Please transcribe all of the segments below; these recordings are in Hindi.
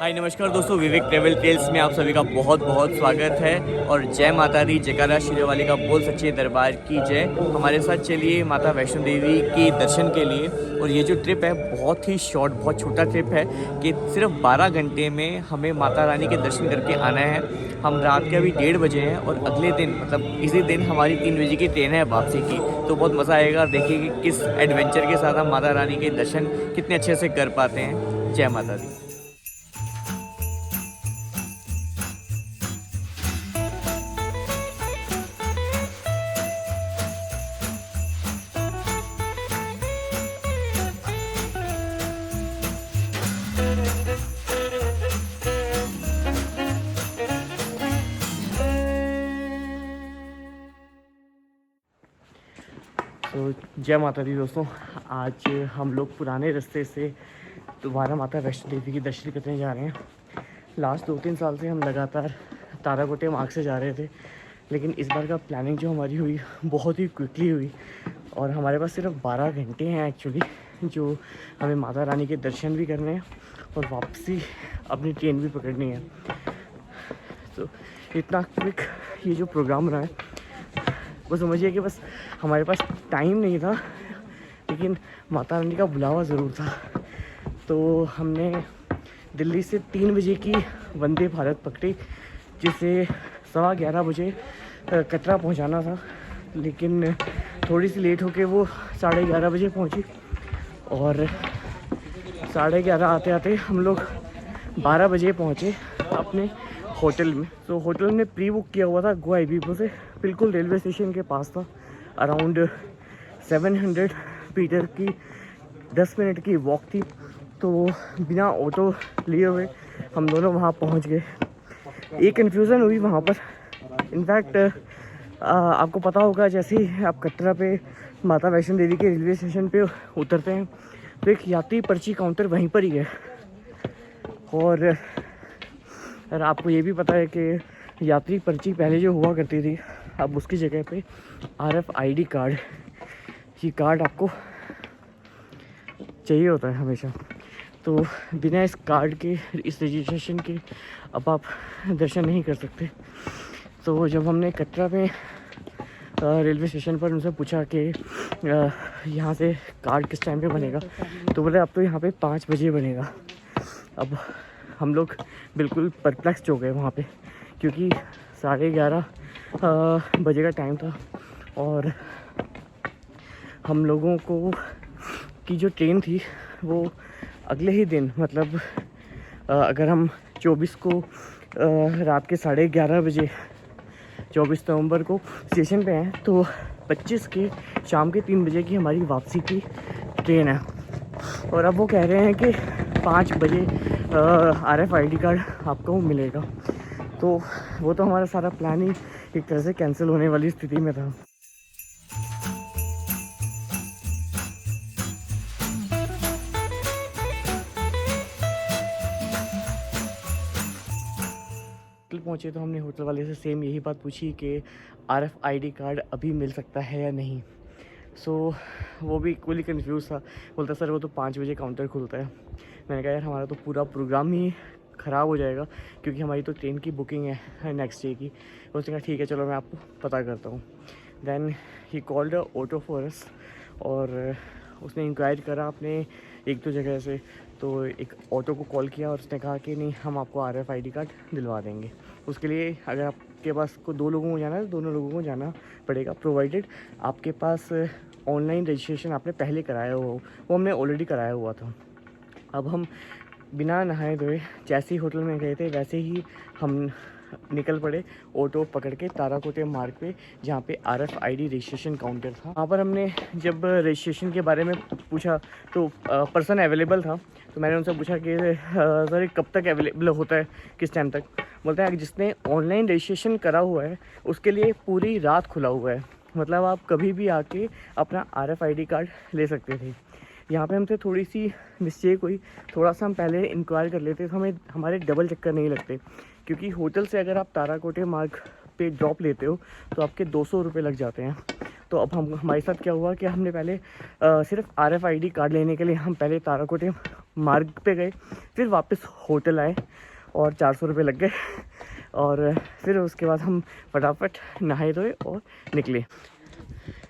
हाय नमस्कार दोस्तों, विवेक ट्रेवल टेल्स में आप सभी का बहुत बहुत स्वागत है। और जय माता दी, जयकारा शेरावाली का बोल सच्चे दरबार की जय। हमारे साथ चलिए माता वैष्णो देवी के दर्शन के लिए। और ये जो ट्रिप है बहुत ही शॉर्ट, बहुत छोटा ट्रिप है कि सिर्फ 12 घंटे में हमें माता रानी के दर्शन करके आना है। हम रात के अभी 1:30 बजे हैं और अगले दिन मतलब इसी दिन हमारी 3 बजे की ट्रेन है वापसी की। तो बहुत मज़ा आएगा, देखिए कि किस एडवेंचर के साथ हम माता रानी के दर्शन कितने अच्छे से कर पाते हैं। जय माता दी। तो जय माता दी दोस्तों, आज हम लोग पुराने रास्ते से दोबारा माता वैष्णो देवी के दर्शन करने जा रहे हैं। लास्ट 2-3 साल से हम लगातार ताराकोटे मार्ग से जा रहे थे, लेकिन इस बार का प्लानिंग जो हमारी हुई बहुत ही क्विकली हुई। और हमारे पास सिर्फ 12 घंटे हैं एक्चुअली, जो हमें माता रानी के दर्शन भी करने हैं और वापसी अपनी ट्रेन भी पकड़नी है। तो इतना क्विक ये जो प्रोग्राम रहा है, वो समझिए कि बस हमारे पास टाइम नहीं था, लेकिन माता रानी का बुलावा ज़रूर था। तो हमने दिल्ली से 3 बजे की वंदे भारत पकड़ी, जिसे 11:15 बजे कटरा पहुंचाना था, लेकिन थोड़ी सी लेट होके वो 11:30 बजे पहुंची। और 11:30 आते आते हम लोग 12 बजे पहुंचे अपने होटल में। तो होटल में प्री बुक किया हुआ था गोवा IBPO से, बिल्कुल रेलवे स्टेशन के पास था। अराउंड 700 मीटर की 10 मिनट की वॉक थी। तो बिना ऑटो लिए हुए हम दोनों वहाँ पहुँच गए। एक कन्फ्यूज़न हुई वहाँ पर। इनफैक्ट आपको पता होगा, जैसे ही आप कटरा पे माता वैष्णो देवी के रेलवे स्टेशन पे उतरते हैं तो एक यात्री पर्ची काउंटर वहीं पर ही है। और आपको ये भी पता है कि यात्री पर्ची पहले जो हुआ करती थी, अब उसकी जगह पे RFID कार्ड, ये कार्ड आपको चाहिए होता है हमेशा। तो बिना इस कार्ड के, इस रजिस्ट्रेशन के अब आप दर्शन नहीं कर सकते। तो जब हमने कटरा में रेलवे स्टेशन पर उनसे पूछा कि यहाँ से कार्ड किस टाइम पे बनेगा, तो बोले अब तो यहाँ पे 5 बजे बनेगा। अब हम लोग बिल्कुल परप्लेक्स्ड हो गए वहाँ पे, क्योंकि 11:30 बजे का टाइम था और हम लोगों को की जो ट्रेन थी वो अगले ही दिन, मतलब अगर हम 24 को रात के 11:30 बजे 24 नवंबर को स्टेशन पे हैं, तो 25 के शाम के 3 बजे की हमारी वापसी की ट्रेन है। और अब वो कह रहे हैं कि 5 बजे RFID कार्ड आपको मिलेगा। तो वो तो हमारा सारा प्लान ही एक तरह से कैंसिल होने वाली स्थिति में था। होटल पहुँचे तो हमने होटल वाले से सेम यही बात पूछी कि RFID कार्ड अभी मिल सकता है या नहीं। सो वो भी इक्वली कन्फ्यूज़ था। बोलता सर वो तो 5 बजे काउंटर खुलता है। मैंने कहा यार हमारा तो पूरा प्रोग्राम ही ख़राब हो जाएगा, क्योंकि हमारी तो ट्रेन की बुकिंग है नेक्स्ट डे की। उसने कहा ठीक है चलो मैं आपको पता करता हूँ। Then he called auto for us, और उसने इंक्वायर करा अपने 1-2 जगह से। तो एक ऑटो को कॉल किया और उसने कहा कि नहीं, हम आपको RFID कार्ड दिलवा देंगे। उसके लिए अगर आपके पास को 2 लोगों को जाना है तो दोनों लोगों को जाना पड़ेगा, प्रोवाइडेड आपके पास ऑनलाइन रजिस्ट्रेशन आपने पहले कराया हो। वो हमने ऑलरेडी कराया हुआ था। अब हम बिना नहाए धोए जैसे ही होटल में गए थे, वैसे ही हम निकल पड़े ऑटो पकड़ के ताराकोटे मार्ग पे, जहाँ पे RFID रजिस्ट्रेशन काउंटर था। वहाँ पर हमने जब रजिस्ट्रेशन के बारे में पूछा तो पर्सन अवेलेबल था। तो मैंने उनसे पूछा कि सर कब तक अवेलेबल होता है, किस टाइम तक। बोलते हैं जिसने ऑनलाइन रजिस्ट्रेशन करा हुआ है उसके लिए पूरी रात खुला हुआ है, मतलब आप कभी भी आके अपना RFID कार्ड ले सकते थे। यहाँ पे हमसे थोड़ी सी मिस्टेक हुई, थोड़ा सा हम पहले इंक्वायर कर लेते तो हमें हमारे डबल चक्कर नहीं लगते, क्योंकि होटल से अगर आप ताराकोटे मार्ग पे ड्रॉप लेते हो तो आपके 200 रुपये लग जाते हैं। तो अब हमारे साथ क्या हुआ कि हमने पहले सिर्फ RFID कार्ड लेने के लिए हम पहले ताराकोटे मार्ग पे गए, फिर वापस होटल आए और 400 रुपये लग गए। और फिर उसके बाद हम फटाफट नहाए धोए और निकले।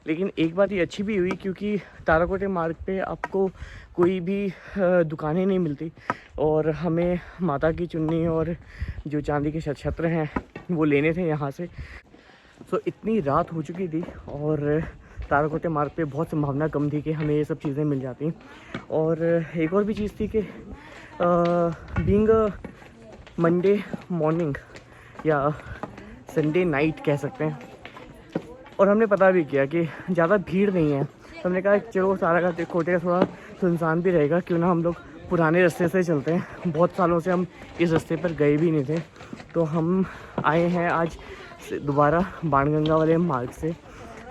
लेकिन एक बात ये अच्छी भी हुई क्योंकि ताराकोटे मार्ग पे आपको कोई भी दुकानें नहीं मिलती और हमें माता की चुन्नी और जो चांदी के छत्र हैं वो लेने थे यहाँ से। सो इतनी रात हो चुकी थी और ताराकोटे मार्ग पे बहुत संभावना कम थी कि हमें ये सब चीज़ें मिल जाती। और एक और भी चीज़ थी कि बीइंग मंडे मॉर्निंग या संडे नाइट कह सकते हैं, और हमने पता भी किया कि ज़्यादा भीड़ नहीं है, तो हमने कहा चलो ताराकोटे का थोड़ा सुनसान भी रहेगा, क्यों ना हम लोग पुराने रास्ते से चलते हैं। बहुत सालों से हम इस रास्ते पर गए भी नहीं थे, तो हम आए हैं आज दोबारा बाणगंगा वाले मार्ग से।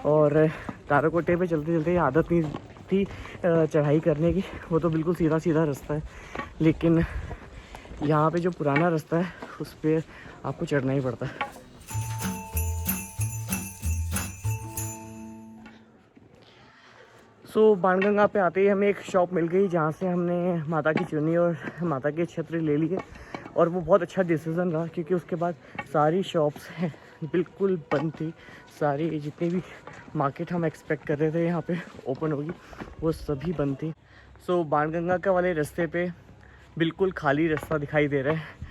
और ताराकोटे पे चलते चलते आदत नहीं थी चढ़ाई करने की, वो तो बिल्कुल सीधा सीधा रास्ता है, लेकिन यहाँ पे जो पुराना रास्ता है उस पर आपको चढ़ना ही पड़ता है। सो बाणगंगा पे आते ही हमें एक शॉप मिल गई जहाँ से हमने माता की चुन्नी और माता के छत्र ले लिए, और वो बहुत अच्छा डिसीज़न रहा क्योंकि उसके बाद सारी शॉप्स हैं बिल्कुल बंद थी। सारी जितनी भी मार्केट हम एक्सपेक्ट कर रहे थे यहाँ पे ओपन होगी, वो सभी बंद थी। सो बाणगंगा के वाले रास्ते पे बिल्कुल खाली रास्ता दिखाई दे रहा है।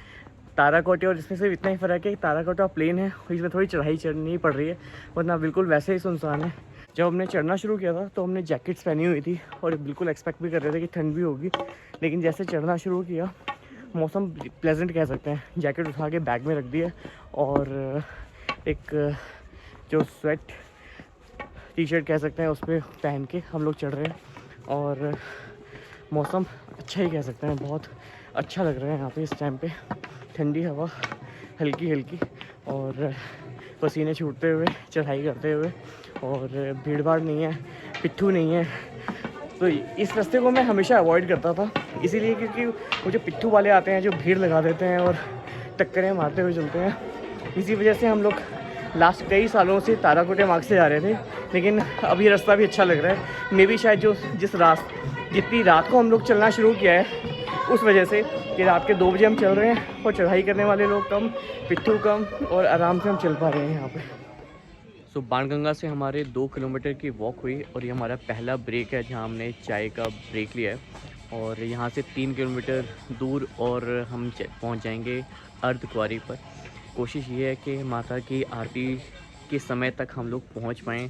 ताराकोटे और इसमें सिर्फ इतना ही फ़र्क है कि ताराकोटा प्लेन है, इसमें थोड़ी चढ़ाई चढ़नी पड़ रही है, वरना बिल्कुल वैसे ही सुनसान है। जब हमने चढ़ना शुरू किया था तो हमने जैकेट्स पहनी हुई थी और बिल्कुल एक्सपेक्ट भी कर रहे थे कि ठंड भी होगी, लेकिन जैसे चढ़ना शुरू किया मौसम प्लेजेंट कह सकते हैं। जैकेट उठा के बैग में रख दिया और एक जो स्वेट टी-शर्ट कह सकते हैं उस पर पहन के हम लोग चढ़ रहे हैं, और मौसम अच्छा ही कह सकते हैं, बहुत अच्छा लग रहा है यहाँ पे इस टाइम पे। ठंडी हवा हल्की हल्की और पसीने छूटते हुए चढ़ाई करते हुए, और भीड़ भाड़ नहीं है, पिट्ठू नहीं है। तो इस रास्ते को मैं हमेशा अवॉइड करता था, इसीलिए क्योंकि वो जो पिट्ठू वाले आते हैं जो भीड़ लगा देते हैं और टक्करें मारते हुए चलते हैं। इसी वजह से हम लोग लास्ट कई सालों से ताराकोटे मार्ग से जा रहे थे, लेकिन अभी रास्ता भी अच्छा लग रहा है। मे बी शायद जितनी रात को हम लोग चलना शुरू किया है उस वजह से कि रात के 2 बजे हम चल रहे हैं और चढ़ाई करने वाले लोग कम, पिट्ठू कम, और आराम से हम चल पा रहे हैं यहाँ पे। सो बाणगंगा से हमारे 2 किलोमीटर की वॉक हुई और ये हमारा पहला ब्रेक है जहाँ हमने चाय का ब्रेक लिया है। और यहाँ से 3 किलोमीटर दूर और हम पहुँच जाएंगे अर्धकुंवारी पर। कोशिश ये है कि माता की आरती के समय तक हम लोग पहुँच पाएँ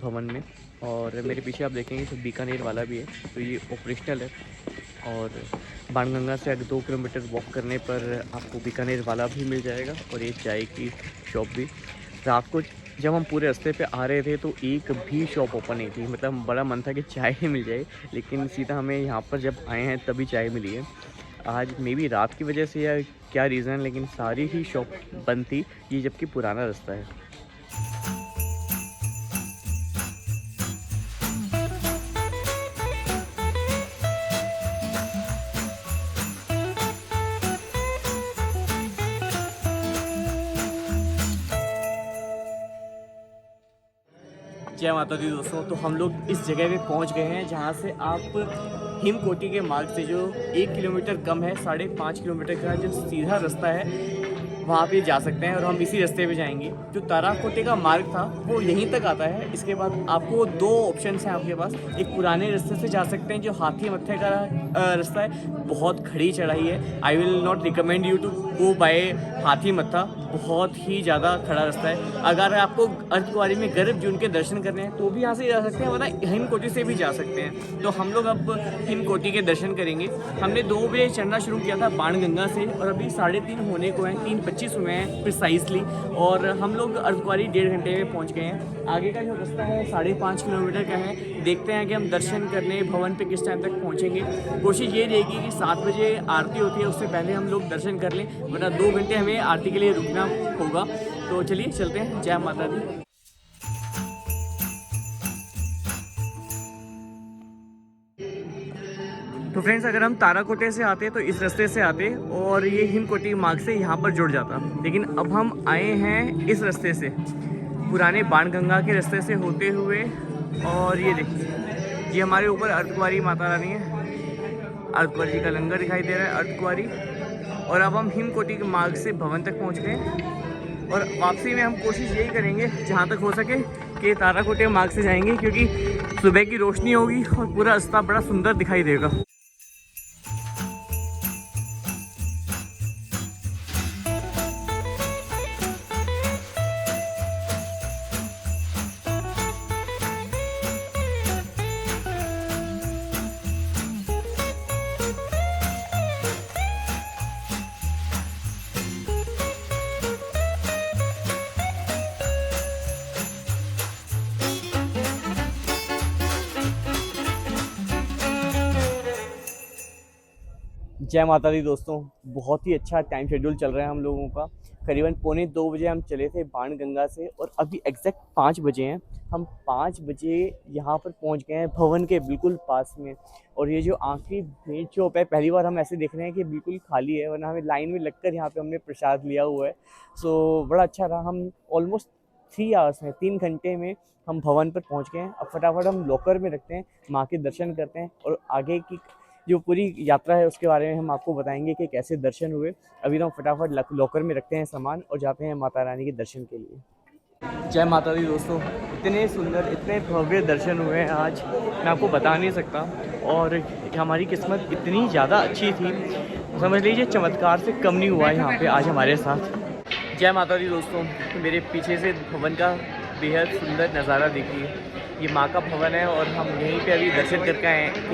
भवन में। और मेरे पीछे आप देखेंगे तो बीकानेर वाला भी है, तो ये ऑपरेशनल है। और बाणगंगा से अगर 2 किलोमीटर वॉक करने पर आपको बीकानेर वाला भी मिल जाएगा और ये चाय की शॉप भी। रात को जब हम पूरे रास्ते पे आ रहे थे तो एक भी शॉप ओपन नहीं थी, मतलब बड़ा मन था कि चाय ही मिल जाए, लेकिन सीधा हमें यहाँ पर जब आए हैं तभी चाय मिली है। आज मे बी रात की वजह से या क्या रीज़न, लेकिन सारी ही शॉप बंद थी, ये जबकि पुराना रास्ता है। जय माता दी दोस्तों, तो हम लोग इस जगह पे पहुंच गए हैं जहां से आप हिमकोटी के मार्ग से जो 1 किलोमीटर कम है, 5.5 किलोमीटर का जो सीधा रास्ता है वहाँ पे जा सकते हैं, और हम इसी रास्ते पे जाएंगे। जो ताराकोटे का मार्ग था वो यहीं तक आता है। इसके बाद आपको 2 ऑप्शंस हैं आपके पास। एक पुराने रास्ते से जा सकते हैं जो हाथी मत्थे का रास्ता है, बहुत खड़ी चढ़ाई है। I will not recommend you to go by Hathi Matha, बहुत ही ज़्यादा खड़ा रास्ता है। अगर आपको अर्धकुंवारी में गर्भ जून के दर्शन करने हैं तो भी यहाँ से जा सकते हैं, वरना हिमकोटी से भी जा सकते हैं। तो हम लोग अब हिमकोटी के दर्शन करेंगे। हमने 2 बजे चढ़ना शुरू किया था बाणगंगा से, और अभी 3:30 होने को हैं, 3:25 हुए हैं प्रिसाइजली, और हम लोग अर्धकुंवारी 1.5 घंटे में पहुँच गए हैं। आगे का जो रास्ता है 5.5 किलोमीटर का है। देखते हैं कि हम दर्शन करने भवन पे किस टाइम तक पहुँचेंगे। कोशिश ये रहेगी कि 7 बजे आरती होती है उससे पहले हम लोग दर्शन कर लें, वरना 2 घंटे हमें आरती के लिए रुकना होगा। तो चलिए चलते हैं। जय माता दी। तो फ्रेंड्स, अगर हम ताराकोटे से आते तो इस रास्ते से आते और ये हिमकोटी मार्ग से यहाँ पर जुड़ जाता, लेकिन अब हम आए हैं इस रास्ते से, पुराने बाणगंगा के रास्ते से होते हुए। और ये देखिए, ये हमारे ऊपर अर्धकुंवारी माता रानी है, अर्धकुंवारी जी का लंगर दिखाई दे रहा है, अर्धकुंवारी। और अब हम हिमकोटी के मार्ग से भवन तक पहुँच गए और वापसी में हम कोशिश यही करेंगे जहाँ तक हो सके कि ताराकोटे मार्ग से जाएंगे, क्योंकि सुबह की रोशनी होगी और पूरा रास्ता बड़ा सुंदर दिखाई देगा। जय माता दी दोस्तों, बहुत ही अच्छा टाइम शेड्यूल चल रहा है हम लोगों का। करीबन 1:45 हम चले थे बाणगंगा से और अभी एग्जैक्ट 5 बजे हैं। हम 5 बजे यहाँ पर पहुँच गए हैं भवन के बिल्कुल पास में। और ये जो आखिरी भेंट चौक है, पहली बार हम ऐसे देख रहे हैं कि बिल्कुल खाली है, वरना हमें लाइन में लगकर यहाँ पे हमने प्रसाद लिया हुआ है। सो बड़ा अच्छा रहा। हम ऑलमोस्ट 3 आवर्स में, 3 घंटे में हम भवन पर पहुँच गए हैं। अब फटाफट हम लॉकर में रखते हैं, माँ के दर्शन करते हैं और आगे की जो पूरी यात्रा है उसके बारे में हम आपको बताएंगे कि कैसे दर्शन हुए। अभी तो हम फटाफट लॉकर में रखते हैं सामान और जाते हैं माता रानी के दर्शन के लिए। जय माता दी दोस्तों, इतने सुंदर, इतने भव्य दर्शन हुए हैं आज, मैं आपको बता नहीं सकता। और हमारी किस्मत इतनी ज़्यादा अच्छी थी, समझ लीजिए चमत्कार से कम नहीं हुआ यहाँ पे आज हमारे साथ। जय माता दी दोस्तों, मेरे पीछे से भवन का बेहद सुंदर नज़ारा देखिए। ये माँ का भवन है और हम यहीं पे अभी दर्शन करके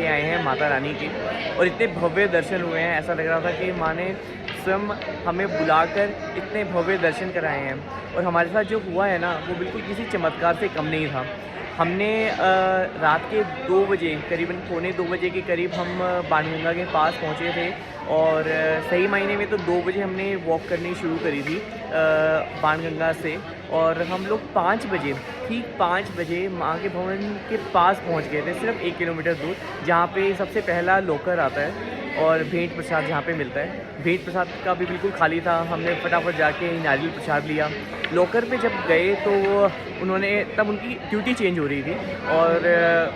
आए हैं माता रानी के। और इतने भव्य दर्शन हुए हैं, ऐसा लग रहा था कि माँ ने स्वयं हमें बुलाकर इतने भव्य दर्शन कराए हैं। और हमारे साथ जो हुआ है ना, वो बिल्कुल किसी चमत्कार से कम नहीं था। हमने रात के 2 बजे, करीबन 1:45 के करीब हम बाणगंगा के पास पहुँचे थे। और सही मायने में तो 2 बजे हमने वॉक करनी शुरू करी थी बाणगंगा से। और हम लोग 5 बजे, ठीक 5 बजे माँ के भवन के पास पहुँच गए थे, सिर्फ 1 किलोमीटर दूर, जहाँ पे सबसे पहला लॉकर आता है और भेंट प्रसाद जहाँ पे मिलता है। भेंट प्रसाद का भी बिल्कुल खाली था, हमने फटाफट जाके नारियल प्रसाद लिया। लॉकर पे जब गए तो उन्होंने, तब उनकी ड्यूटी चेंज हो रही थी और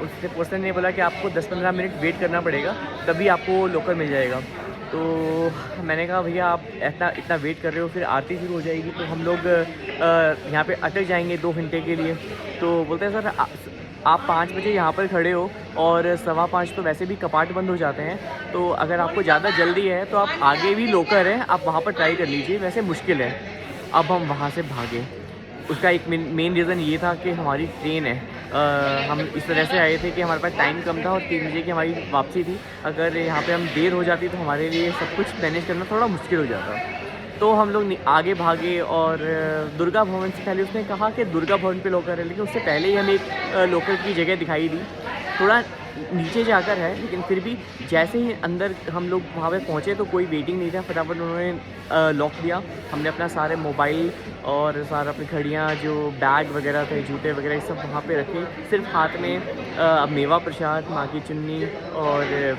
उससे पर्सन ने बोला कि आपको 10-15 मिनट वेट करना पड़ेगा, तभी आपको लॉकर मिल जाएगा। तो मैंने कहा भैया आप इतना वेट कर रहे हो, फिर आरती शुरू हो जाएगी तो हम लोग यहाँ पे अटक जाएंगे 2 घंटे के लिए। तो बोलते हैं सर आप 5 बजे यहाँ पर खड़े हो और 5:15 तो वैसे भी कपाट बंद हो जाते हैं, तो अगर आपको ज़्यादा जल्दी है तो आप आगे भी लॉकर है, आप वहाँ पर ट्राई कर लीजिए, वैसे मुश्किल है। अब हम वहाँ से भागे। उसका एक मेन रीज़न ये था कि हमारी ट्रेन है। हम इस तरह से आए थे कि हमारे पास टाइम कम था और 3 बजे की हमारी वापसी थी। अगर यहाँ पे हम देर हो जाती तो हमारे लिए सब कुछ मैनेज करना थोड़ा मुश्किल हो जाता। तो हम लोग आगे भागे और दुर्गा भवन से पहले उसने कहा कि दुर्गा भवन पे लॉकर है, लेकिन उससे पहले ही हमें एक लॉकर की जगह दिखाई दी। थोड़ा नीचे जाकर है, लेकिन फिर भी जैसे ही अंदर हम लोग वहाँ पे पहुँचे तो कोई वेटिंग नहीं था। फटाफट उन्होंने लॉक दिया। हमने अपना सारे मोबाइल और सारा अपनी घड़ियाँ, जो बैग वगैरह थे, जूते वगैरह, ये सब वहाँ पे रखे। सिर्फ हाथ में मेवा प्रसाद, माँ की चुन्नी और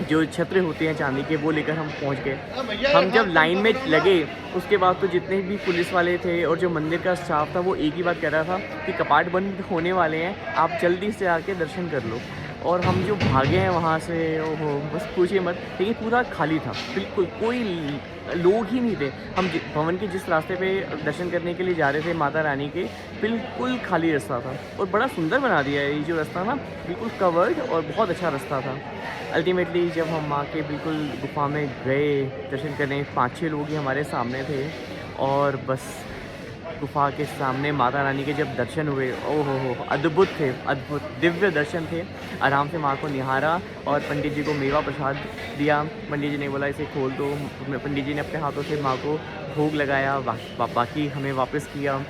जो छत्र होते हैं चांदी के, वो लेकर हम पहुंच गए। हम जब लाइन में लगे उसके बाद तो जितने भी पुलिस वाले थे और जो मंदिर का स्टाफ था वो एक ही बात कह रहा था कि कपाट बंद होने वाले हैं, आप जल्दी से आके दर्शन कर लो। और हम जो भागे हैं वहाँ से, ओहो बस पूछिए मत। लेकिन पूरा खाली था, बिल्कुल कोई लोग ही नहीं थे। हम भवन के जिस रास्ते पे दर्शन करने के लिए जा रहे थे माता रानी के, बिल्कुल खाली रास्ता था। और बड़ा सुंदर बना दिया है ये जो रास्ता ना, बिल्कुल कवर्ड और बहुत अच्छा रास्ता था। अल्टीमेटली जब हम माँ के बिल्कुल गुफा में गए दर्शन करने, 5-6 लोग ही हमारे सामने थे और बस गुफा के सामने माता रानी के जब दर्शन हुए, ओहो हो, अद्भुत थे, अद्भुत दिव्य दर्शन थे। आराम से माँ को निहारा और पंडित जी को मेवा प्रसाद दिया। पंडित जी ने बोला इसे खोल दो। पंडित जी ने अपने हाथों से माँ को भोग लगाया। बाकी हमें वापस किया।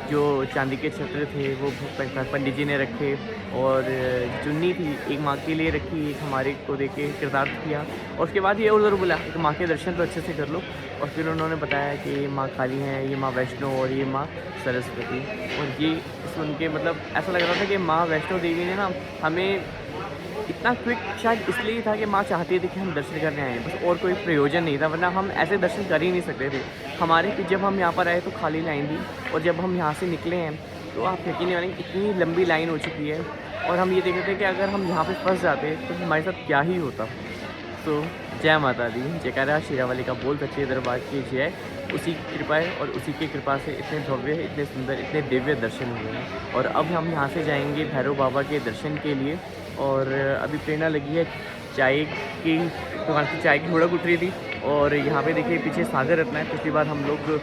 जो चांदी के छत्र थे वो पंडित जी ने रखे और चुन्नी थी, एक माँ के लिए रखी, एक हमारे को दे के कृतार्थ किया। और उसके बाद ये उधर बोला कि माँ के दर्शन तो अच्छे से कर लो। और फिर उन्होंने बताया कि ये माँ काली हैं, ये माँ वैष्णो और ये माँ सरस्वती। और ये सुन के मतलब ऐसा लग रहा था कि माँ वैष्णो देवी ने ना हमें इतना क्विक शायद इसलिए था कि माँ चाहती थी कि हम दर्शन करने आए, बस और कोई प्रयोजन नहीं था, वरना हम ऐसे दर्शन कर ही नहीं सकते थे। हमारे कि जब हम यहाँ पर आए तो खाली लाइन थी, और जब हम यहाँ से निकले हैं तो आप यकीन नहीं मानेंगे इतनी लंबी लाइन हो चुकी है। और हम ये देख रहे थे कि अगर हम यहाँ पे फंस जाते तो हमारे साथ क्या ही होता। तो जय माता दी, जयकारा शेरावाली का बोल सच्चे दरबार की जय। उसी की कृपा है और उसी की कृपा से इतने भव्य, इतने सुंदर, इतने दिव्य दर्शन हुए हैं। और अब हम यहाँ से जाएंगे भैरव बाबा के दर्शन के लिए। और अभी प्रेरणा लगी है चाय की दुकान की, चाय की हुड़क उठ रही थी। और यहाँ पे देखिए पीछे सागर रत्ना है। पिछली बार हम लोग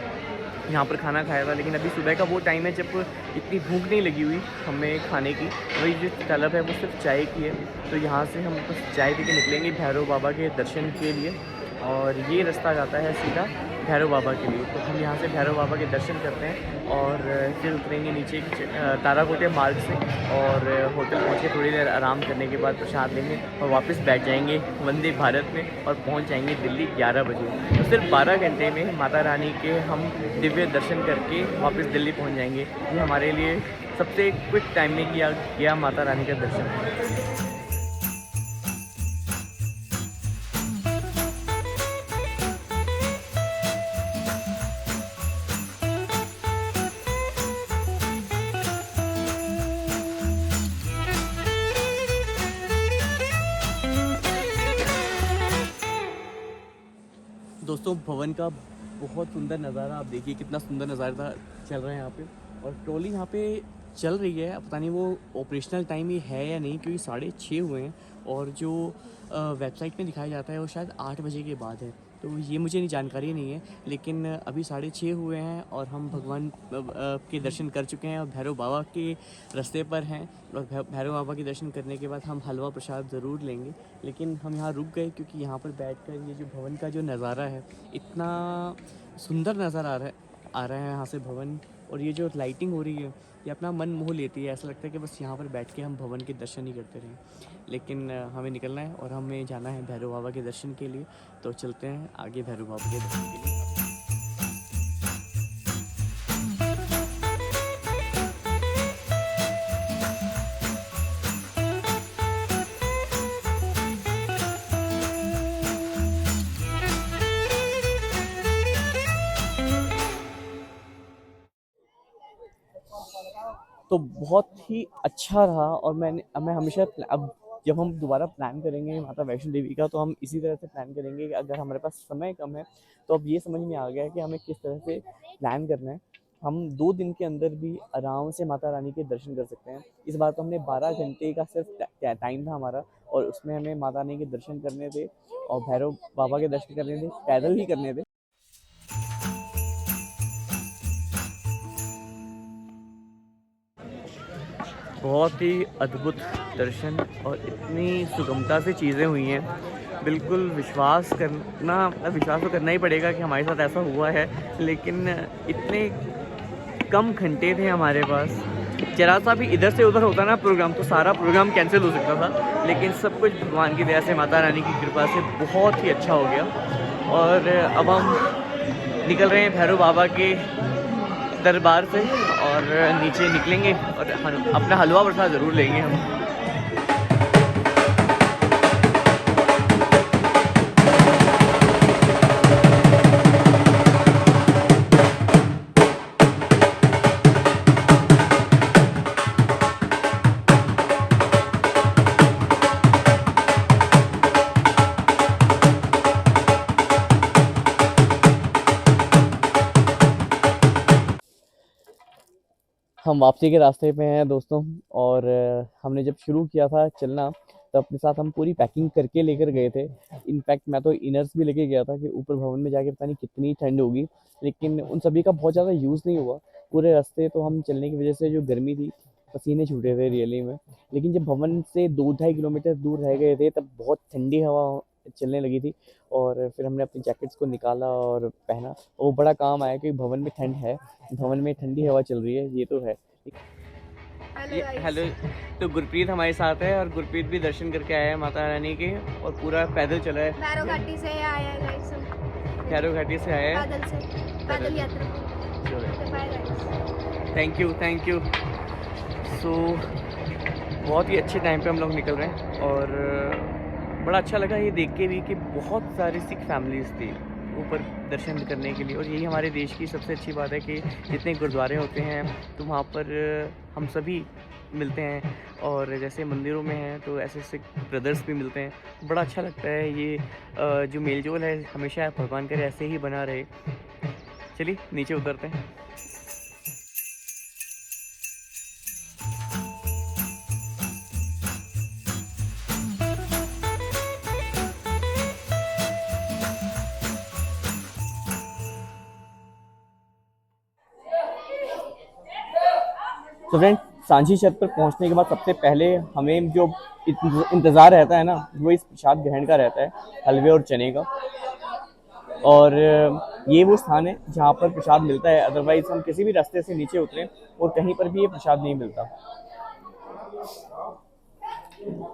यहाँ पर खाना खाया था, लेकिन अभी सुबह का वो टाइम है जब इतनी भूख नहीं लगी हुई हमें खाने की। वही जो तलब है वो सिर्फ चाय की है। तो यहाँ से हम बस चाय पी के निकलेंगे भैरव बाबा के दर्शन के लिए। और ये रास्ता जाता है सीधा भैरव बाबा के लिए। तो हम यहाँ से भैरव बाबा के दर्शन करते हैं और फिर उतरेंगे नीचे ताराकोटे मार्ग से। और होटल पहुँच के थोड़ी देर आराम करने के बाद प्रसाद लेंगे और वापस बैठ जाएंगे वंदे भारत में और पहुँच जाएंगे दिल्ली 11 बजे। तो सिर्फ 12 घंटे में माता रानी के हम दिव्य दर्शन करके वापस दिल्ली पहुँच जाएंगे। ये हमारे लिए सबसे क्विक टाइम में किया गया माता रानी का दर्शन। दोस्तों भवन का बहुत सुंदर नज़ारा आप देखिए, कितना सुंदर नज़ारा चल रहा है यहाँ पे। और ट्रॉली यहाँ पे चल रही है, पता नहीं वो ऑपरेशनल टाइम ही है या नहीं, क्योंकि 6:30 हुए हैं। और जो वेबसाइट में दिखाया जाता है वो शायद 8 बजे के बाद है, तो ये मुझे नहीं जानकारी नहीं है। लेकिन अभी 6:30 हुए हैं और हम भगवान के दर्शन कर चुके हैं और भैरव बाबा के रास्ते पर हैं। और भैरव बाबा के दर्शन करने के बाद हम हलवा प्रसाद ज़रूर लेंगे। लेकिन हम यहाँ रुक गए क्योंकि यहाँ पर बैठकर ये जो भवन का जो नज़ारा है, इतना सुंदर नज़र आ रहा है यहाँ से भवन। और ये जो लाइटिंग हो रही है ये अपना मन मोह लेती है। ऐसा लगता है कि बस यहाँ पर बैठ के हम भवन के दर्शन ही करते रहें। लेकिन हमें निकलना है और हमें जाना है भैरव बाबा के दर्शन के लिए। तो चलते हैं आगे भैरव बाबा के दर्शन के लिए। तो बहुत ही अच्छा रहा। और मैं हमेशा अब जब हम दोबारा प्लान करेंगे माता वैष्णो देवी का, तो हम इसी तरह से प्लान करेंगे कि अगर हमारे पास समय कम है तो अब ये समझ में आ गया है कि हमें किस तरह से प्लान करना है। हम 2 दिन के अंदर भी आराम से माता रानी के दर्शन कर सकते हैं। इस बार तो हमने 12 घंटे का सिर्फ टाइम था हमारा, और उसमें हमें माता रानी के दर्शन करने थे और भैरव बाबा के दर्शन करने थे, पैदल ही करने थे। बहुत ही अद्भुत दर्शन और इतनी सुगमता से चीज़ें हुई हैं, बिल्कुल विश्वास तो करना ही पड़ेगा कि हमारे साथ ऐसा हुआ है। लेकिन इतने कम घंटे थे हमारे पास, जरा सा भी इधर से उधर होता ना प्रोग्राम तो सारा प्रोग्राम कैंसिल हो सकता था। लेकिन सब कुछ भगवान की दया से, माता रानी की कृपा से बहुत ही अच्छा हो गया। और अब हम निकल रहे हैं भैरव बाबा के दरबार से और नीचे निकलेंगे और अपना हलवा प्रसाद ज़रूर लेंगे हम। हम वापसी के रास्ते पे हैं दोस्तों। और हमने जब शुरू किया था चलना तो अपने साथ हम पूरी पैकिंग करके लेकर गए थे। इनफैक्ट मैं तो इनर्स भी लेके गया था कि ऊपर भवन में जाके पता नहीं कितनी ठंड होगी, लेकिन उन सभी का बहुत ज़्यादा यूज़ नहीं हुआ पूरे रास्ते। तो हम चलने की वजह से जो गर्मी थी, पसीने छूटे थे रियली में। लेकिन जब भवन से 2-2.5 किलोमीटर दूर रह गए थे तब बहुत ठंडी हवा चलने लगी थी। और फिर हमने अपनी जैकेट्स को निकाला और पहना, और वो बड़ा काम आया क्योंकि भवन में ठंड है, भवन में ठंडी हवा चल रही है, ये तो है। हेलो, तो गुरप्रीत हमारे साथ है और गुरप्रीत भी दर्शन करके आया है माता रानी के और पूरा पैदल चला है। भैरव घाटी से आया है, भैरव घाटी से आया है, पैदल यात्रा। Thank you. सो बहुत ही अच्छे टाइम पे हम लोग निकल रहे हैं और बड़ा अच्छा लगा ये देख के भी कि बहुत सारी सिख फैमिलीज़ थी ऊपर दर्शन करने के लिए। और यही हमारे देश की सबसे अच्छी बात है कि जितने गुरुद्वारे होते हैं तो वहाँ पर हम सभी मिलते हैं, और जैसे मंदिरों में हैं तो ऐसे सिख ब्रदर्स भी मिलते हैं। बड़ा अच्छा लगता है ये जो मेलजोल है, हमेशा भगवान करे ऐसे ही बना रहे। चलिए नीचे उतरते हैं। तो फ्रेंड, सांझी छत पर पहुंचने के बाद सबसे पहले हमें जो इंतज़ार रहता है ना, वो इस प्रसाद ग्रहण का रहता है, हलवे और चने का। और ये वो स्थान है जहाँ पर प्रसाद मिलता है, अदरवाइज हम किसी भी रास्ते से नीचे उतरें और कहीं पर भी ये प्रसाद नहीं मिलता।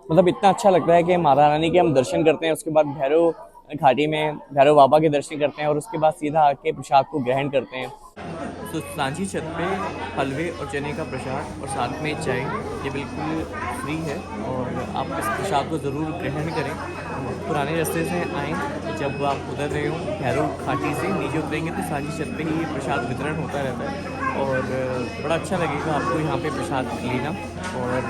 मतलब इतना अच्छा लगता है कि माता रानी के हम दर्शन करते हैं, उसके बाद भैरव घाटी में भैरव बाबा के दर्शन करते हैं और उसके बाद सीधा आके प्रसाद को ग्रहण करते हैं। तो सांझी छत पे हलवे और चने का प्रसाद और साथ में चाय, ये बिल्कुल फ्री है और आप इस प्रसाद को ज़रूर ग्रहण करें। पुराने रास्ते से आएँ, जब आप उतर रहे हो भैरव घाटी से नीचे उतरेंगे तो सांझी छत पे ही ये प्रसाद वितरण होता रहता है और बड़ा अच्छा लगेगा आपको यहाँ पे प्रसाद लेना। और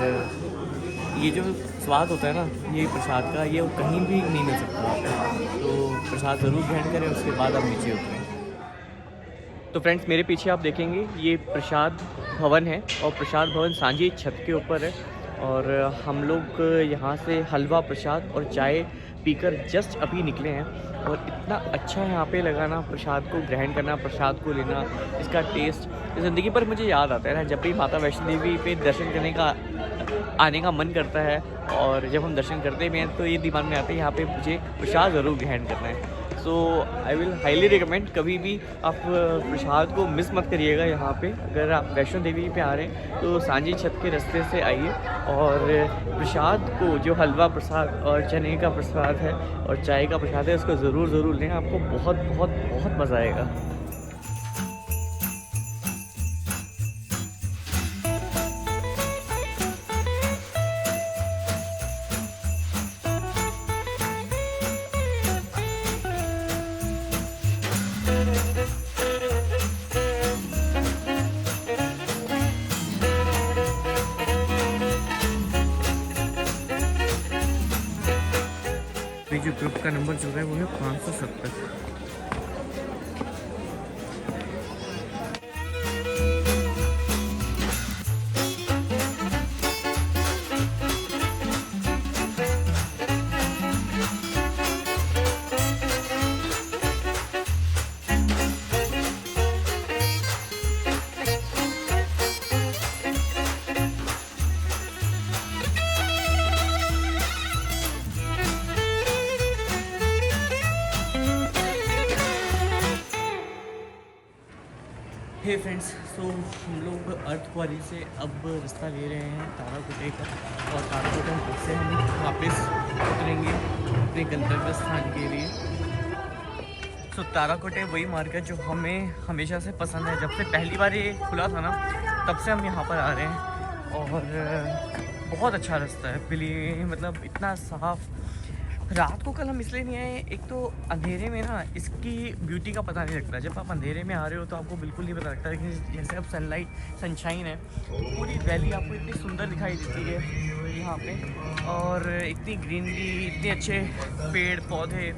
ये जो स्वाद होता है ना ये प्रसाद का, ये कहीं भी नहीं मिल सकता आपको। तो प्रसाद ज़रूर ग्रहण करें, उसके बाद आप नीचे उतरें। तो फ्रेंड्स, मेरे पीछे आप देखेंगे ये प्रसाद भवन है और प्रसाद भवन सांझी छत के ऊपर है। और हम लोग यहाँ से हलवा प्रसाद और चाय पीकर जस्ट अभी निकले हैं और इतना अच्छा यहाँ पे लगा ना प्रसाद को ग्रहण करना, प्रसाद को लेना। इसका टेस्ट ज़िंदगी पर मुझे याद आता है ना, जब भी माता वैष्णो देवी पे दर्शन करने का आने का मन करता है और जब हम दर्शन करते भी हैं तो ये दिमाग में आता है यहाँ पे मुझे प्रसाद ज़रूर ग्रहण करना है। सो आई विल हाईली रिकमेंड, कभी भी आप प्रसाद को मिस मत करिएगा। यहाँ पे अगर आप वैष्णो देवी पे आ रहे हैं तो सांझी छत के रास्ते से आइए और प्रसाद को, जो हलवा प्रसाद और चने का प्रसाद है और चाय का प्रसाद है, उसको ज़रूर लें। आपको बहुत बहुत बहुत मज़ा आएगा। जो ग्रुप का नंबर जो है वो है 570। हे फ्रेंड्स, सो हम लोग अर्धकुंवारी से अब रास्ता ले रहे हैं ताराकोटे का, और ताराकोटे से हम वापस उतरेंगे अपने गंतव्य स्थान के लिए। सो ताराकोटे वही मार्ग है जो हमें हमेशा से पसंद है। जब से पहली बार ये खुला था ना, तब से हम यहाँ पर आ रहे हैं और बहुत अच्छा रास्ता है। बिल्कुल मतलब इतना साफ़। रात को कल हम इसलिए नहीं आए, एक तो अंधेरे में ना इसकी ब्यूटी का पता नहीं लगता। जब आप अंधेरे में आ रहे हो तो आपको बिल्कुल नहीं पता लगता, लेकिन जैसे अब सनशाइन है, पूरी वैली आपको इतनी सुंदर दिखाई देती है यहाँ पे, और इतनी ग्रीनरी, इतने अच्छे पेड़ पौधे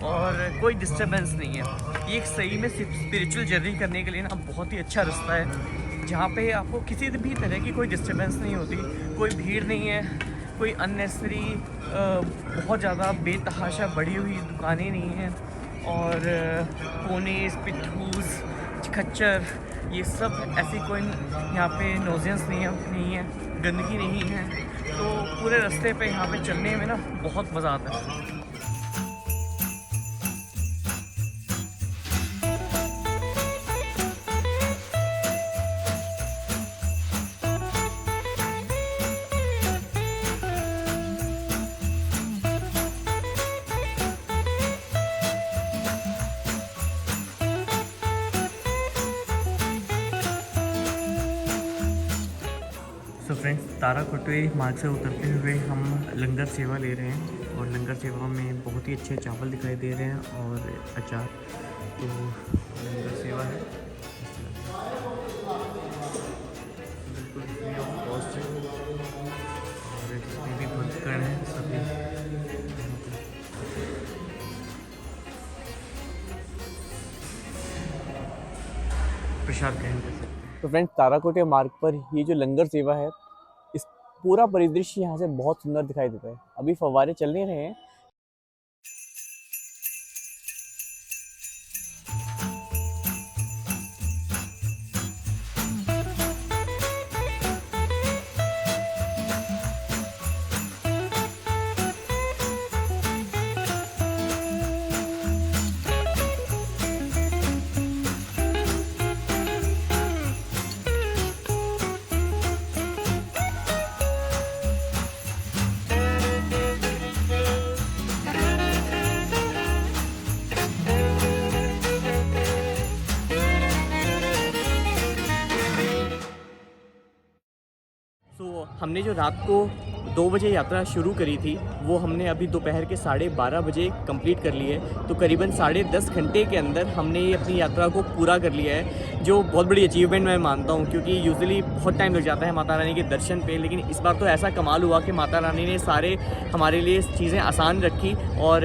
और कोई डिस्टर्बेंस नहीं है। ये एक सही में स्पिरिचुअल जर्नी करने के लिए ना बहुत ही अच्छा रास्ता है, जहाँ पे आपको किसी भी तरह की कोई डिस्टर्बेंस नहीं होती, कोई भीड़ नहीं है, कोई अननेसेसरी बहुत ज़्यादा बेतहाशा बढ़ी हुई दुकानें नहीं हैं, और कोनेस, पिट्ठूस, खच्चर, ये सब ऐसी कोई यहाँ पे नोजेंस नहीं है, गंदगी नहीं है। तो पूरे रास्ते पे यहाँ पे चलने में ना बहुत मज़ा आता है। फ्रेंड्स, ताराकोटे मार्ग से उतरते हुए हम लंगर सेवा ले रहे हैं और लंगर सेवा में बहुत ही अच्छे चावल दिखाई दे रहे हैं और अचार। तो लंगर सेवा है बिल्कुल फ्री ऑफ कॉस्ट है और जितने भी भक्तगण हैं सभी प्रसाद ग्रहण कर सकते हैं। तो फ्रेंड्स, ताराकोटे मार्ग पर ये जो लंगर सेवा है, इस पूरा परिदृश्य यहाँ से बहुत सुंदर दिखाई देता है। अभी फव्वारे चल नहीं रहे हैं। हमने जो रात को 2 बजे यात्रा शुरू करी थी वो हमने अभी दोपहर के 12:30 बजे कंप्लीट कर ली है। तो करीबन 10.5 घंटे के अंदर हमने ये अपनी यात्रा को पूरा कर लिया है, जो बहुत बड़ी अचीवमेंट मैं मानता हूँ, क्योंकि यूजुअली बहुत टाइम लग जाता है माता रानी के दर्शन पे, लेकिन इस बार तो ऐसा कमाल हुआ कि माता रानी ने सारे हमारे लिए चीज़ें आसान रखी और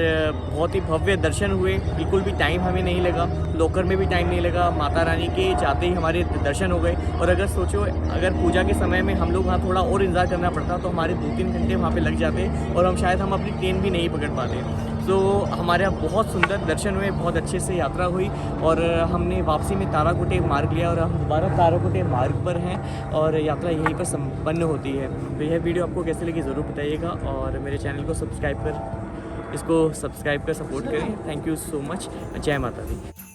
बहुत ही भव्य दर्शन हुए। बिल्कुल भी टाइम हमें नहीं लगा, लॉकर में भी टाइम नहीं लगा, माता रानी के जाते ही हमारे दर्शन हो गए। और अगर सोचो, अगर पूजा के समय में हम लोग वहाँ थोड़ा और इंतज़ार करना पड़ता तो हमारे 2-3 घंटे वहाँ पे लग जाते और हम शायद अपनी ट्रेन भी नहीं पकड़ पाते। तो हमारे यहाँ बहुत सुंदर दर्शन हुए, बहुत अच्छे से यात्रा हुई और हमने वापसी में ताराकोटे मार्ग लिया और हम दोबारा ताराकोटे मार्ग पर हैं और यात्रा यहीं पर संपन्न होती है। तो यह वीडियो आपको कैसे लगी ज़रूर बताइएगा और मेरे चैनल को सब्सक्राइब कर सपोर्ट करें। Thank you so much. जय माता दी।